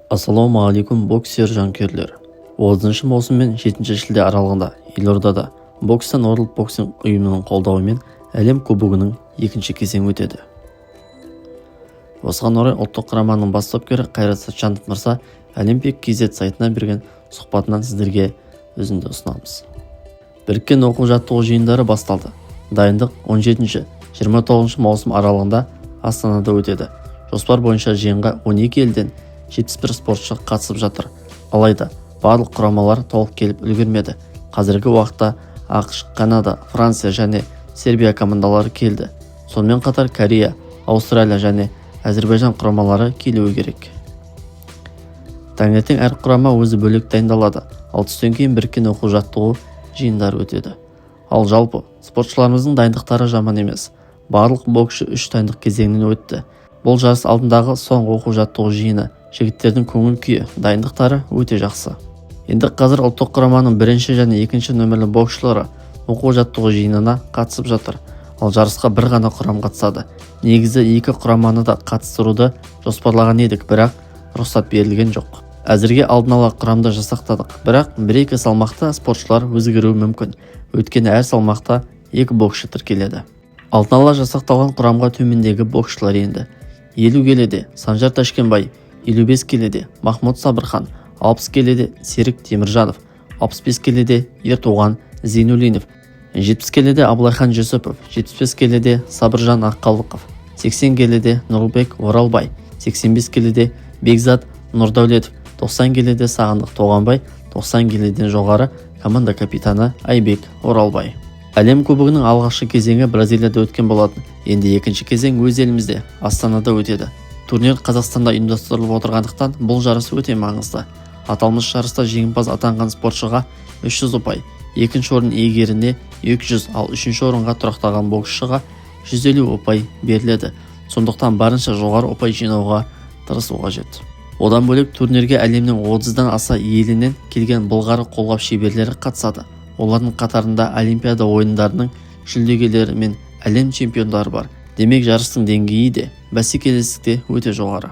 Ассалаумағалейкум боксер жанкүйерлері. 30 маусым мен 7 шілде аралығында Елордада бокстан World Boxing ұйымының қолдауымен әлем кубогының екінші кезеңі өтеді. Осыған орай ұлттық құраманың бас бапкері Қайрат Сатчанов мырза Олимпик KZ сайтына берген сұхбатынан сіздерге өзінді ұсынамыз. Біріккен оқу-жаттығу жиындары басталды. Дайындық 17-29 маусым аралығында Астанада өтеді. Жоспар бойынша жиынға 12 елден 71 спортшы қатысып жатыр. Алайда барлық құрамалар толық келіп үлгермеді. Қазіргі уақытта ақш, Канада, Франция және Сербия командалары келді. Сонымен қатар Корея, Аустралия және Әзербайжан құрамалары келуі керек. Таңертең әр құрама өзі бөлек дайындалады. Ал түстен кейін біріккен оқу-жаттығу жиындары өтеді. Ал жалпы спортшыларымыздың дайындықтары жаман емес. Барлық боксшы 3 дайындық кезеңінен өтті. Бұл жарыс алдындағы соңғы оқу-жаттығу жиыны. Жігіттердің көңіл күйі, дайындықтары өте жақсы. Енді қазір ұлттық құраманың бірінші және екінші нөмірлі боксшылары оқу-жаттығу жиынына қатысып жатыр. Ал жарысқа бір ғана құрам қатысады. Негізі 2 құраманы да қатыстыруды жоспарлаған едік, бірақ рұқсат берілген жоқ. Әзірге алдын ала құрамды жасақтадық, бірақ 1-2 салмақта спортшылар өзгеруі мүмкін. Өйткені әр салмақта 2 боксшы тіркеледі. Алдын ала жасақталған құрамға төмендегі боксшылар енді: 50 келіде Санжар Ташкенбай, 55 келіде Махмуд Сабырхан, 60 келіде Серік Теміржанов, 65 келіде Ертуған Зейнуллинов, 70 келіде Абылайхан Жүсіпов, 75 келіде Сабыржан Аққалықов, 80 келіде Нұрлбек Оралбай, 85 келіде Бекзат Нұрдәулетов, 90 келіде Сағындық Тоғанбай, 90 келіден жоғары команда капитаны Айбек Оралбай. Әлем кубогының алғашқы кезеңі Бразилияда өткен болатын. Енді екінші кезең өз елімізде, Астанада өтеді. Турнир Қазақстанда ұйымдастырылып отырғандықтан бұл жарыс өте маңызды. Аталмыш жарыста жеңімпаз атанған спортшыға 300 ұпай, екінші орын иегеріне 200, ал үшінші орынға тұрақтаған боксшыға 150 ұпай беріледі. Сондықтан барынша жоғары ұпай жинауға тырысу қажет. Одан бөлек турнирге әлемнің 30-дан аса елінен келген былғары қолғап шеберлері қатысады. Олардың қатарында Олимпиада ойындарының жүлдегерлері мен әлем чемпиондары бар. Демек жарыстың деңгейі де, бәсекелестікте өте жоғары.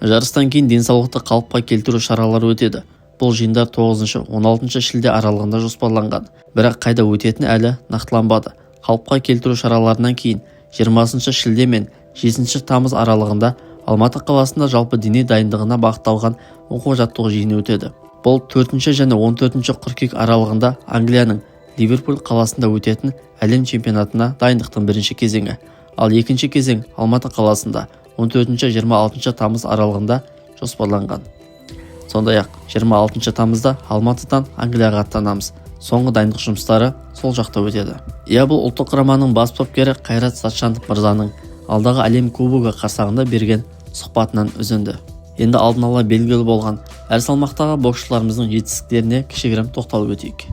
Жарыстан кейін денсаулықты қалыпқа келтіру шаралары өтеді. Бұл жиындар 9-16 шілде аралығында жоспарланған, бірақ қайда өтетіні әлі нақтыланбады. Қалыпқа келтіру шараларынан кейін 20 шілде мен 7 тамыз аралығында Алматы қаласында жалпы дене дайындығына бағытталған оқу-жаттығу жиыны өтеді. Бұл 4 және 14 қыркүйек аралығында Англияның Ливерпуль қаласында өтетін әлем чемпионатына дайындықтың бірінші кезеңі. Ал екінші кезең Алматы қаласында 14-26 тамыз аралығында жоспарланған. Сондай-ақ 26 тамызда Алматыдан Англияға аттанамыз. Соңғы дайындық жұмыстары сол жақта өтеді. Бұл ұлттық құраманың бас бапкері Қайрат Сатчанов мырзаның алдағы әлем кубогы қарсаңында берген сұхбатынан үзінді. Енді алдын ала белгілі болған әр салмақтағы боксшыларымыздың жетістіктеріне кішігірім тоқталып өтейік.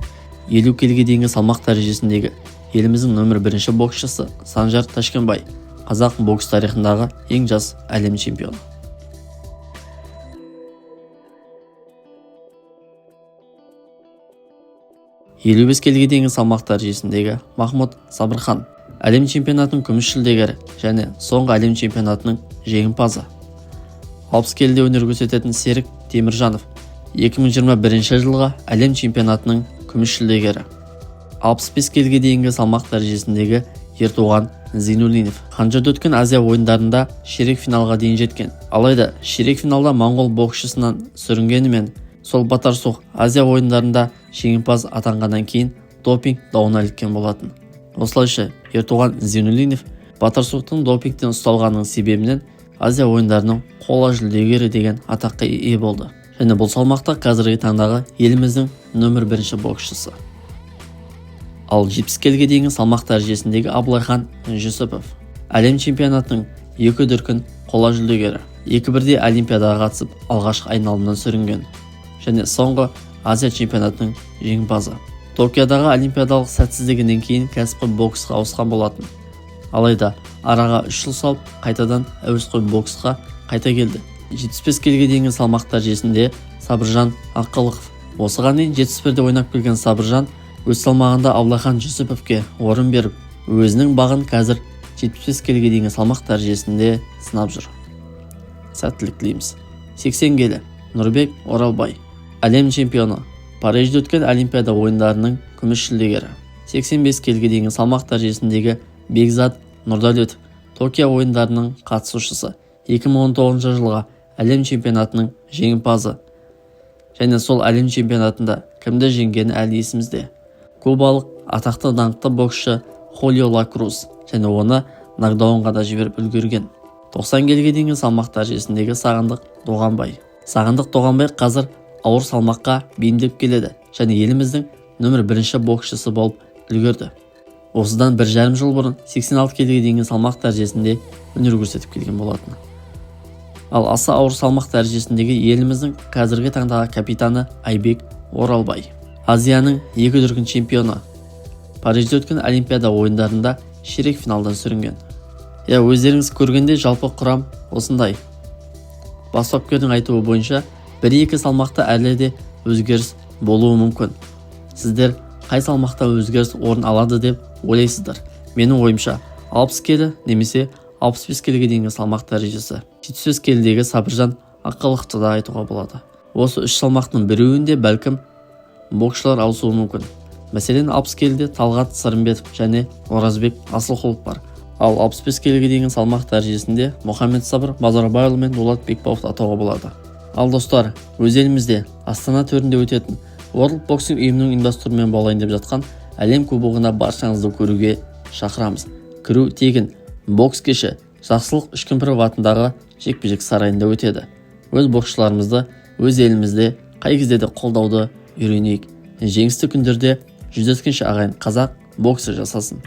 50 келіге дейінгі салмақ дәрежесіндегі еліміздің нөмір 1 боксшысы Санжар Ташкенбай қазақ бокс тарихындағы ең жас әлем чемпионы. 55 келіге дейінгі салмақ дәрежесіндегі Махмуд Сабырхан әлем чемпионатының күміс жүлдегері және соңғы әлем чемпионатының жеңімпазы. 60 келіде өнер көрсететін Серік Теміржанов 2021 жылғы әлем чемпионатының күміс жүлдегері. 65 келіге дейінгі салмақ дәрежесіндегі Ертуған Зейнуллинов Ханчжоуда өткен Азия ойындарында ширек финалға дейін жеткен. Алайда ширек финалда моңғол боксшысынан сүрінгенімен сол Батарсух Азия ойындарында жеңімпаз атанғаннан кейін допинг дауына іліккен болатын. Осылайша Ертуған Зейнуллинов Батарсухтың допингтен ұсталғанның себебінен Азия ойындарының қола жүлдегері деген атаққа ие болды. Және бұл салмақта қазіргі таңдағы еліміздің нөмір 1 боксшысы. Ал 70 келіге дейінгі салмақ дәрежесіндегі Абылайхан Жүсіпов әлем чемпионатының 2 дүркін қола жүлдегері. 2-бірде Олимпиадаға қатысып алғашқы айналымнан сүрінген және соңғы Азия чемпионатының жеңімпазы. Токиодағы олимпиадалық сәтсіздігінен кейін кәсіпқой боксқа ауысқан болатын. Алайда араға 3 жыл салып қайтадан әуесқой боксқа қайта келді. 75 келіге дейінгі салмақ дәрежесінде Сабыржан Аққалықов. Осыған дейін 71-де ойнап келген Сабыржан өз салмағында Абылайхан Жүсіповке орын беріп, өзінің бағын қазір 75 келіге дейінгі салмақ дәрежесінде сынап жүр. Сәттілік тілейміз. 80 келі Нұрбек Оралбай. Әлем чемпионы. Парижде өткен Олимпиада ойындарының күміс жүлдегері. 85 келіге дейінгі салмақ дәрежесіндегі Бекзат Нұрдәулетов. Токио ойындарының қатысушысы. 2019 жылға әлем чемпионатының жеңімпазы. Және сол әлем чемпионатында кімді жеңгені әлі есімізде. Кубалық атақты даңқты боксшы Холио Ла Круз және оны нокдаунға да жіберіп үлгерген. 90 келіге дейінгі салмақ дәрежесіндегі Сағындық Доғанбай. Сағындық Доғанбай қазір ауыр салмаққа бейімдеп келеді және еліміздің нөмір 1 боксшысы болып үлгерді. Осыдан 1,5 жыл бұрын 86 келіге дейінгі салмақ дәрежесінде өнер көрсетіп келген болатын. Ал аса ауыр салмақ дәрежесіндегі еліміздің қазіргі таңдағы капитаны Айбек Оралбай. Азияның 2 дүркін чемпионы. Парижде өткен Олимпиада ойындарында ширек финалдан сүрінген. Өздеріңіз көргенде жалпы құрам осындай. Бас бапкердің айтуы бойынша 1-2 салмақта әлі де өзгеріс болуы мүмкін. Сіздер қай салмақта өзгеріс орын алады деп ойлайсыздар? Менің ойымша 60 келі немесе 65 келіге дейінгі салмақ дәрежесі. 70 келідегі Сабыржан Ақылықты да айтуға болады. Осы 3 салмақтың біреуінде бәлкім боксшылар ауысуы мүмкін. Мәселен 60 келіде Талғат Сырымбетов және Оразбек Асылқұлов бар. Ал 65 келіге дейінгі салмақ дәрежесінде Мұхаммед Сабыр Базарбайұлы мен Дулат Бекбауовты атауға болады. Ал достар, өз елімізде Астана төрінде өтетін World Boxing ұйымының ұйымдастыруымен болайын деп жатқан әлем кубогына баршаңызды көруге шақырамыз. Кіру тегін. Бокс кеші Жақсылық Үшкемпіров атындағы жекпе-жек сарайында өтеді. Өз боксшыларымызды өз елімізде қай кезде де қолдауды үйренейік. Жеңісті күндерде жүздескенше ағайын қазақ боксы жасасын.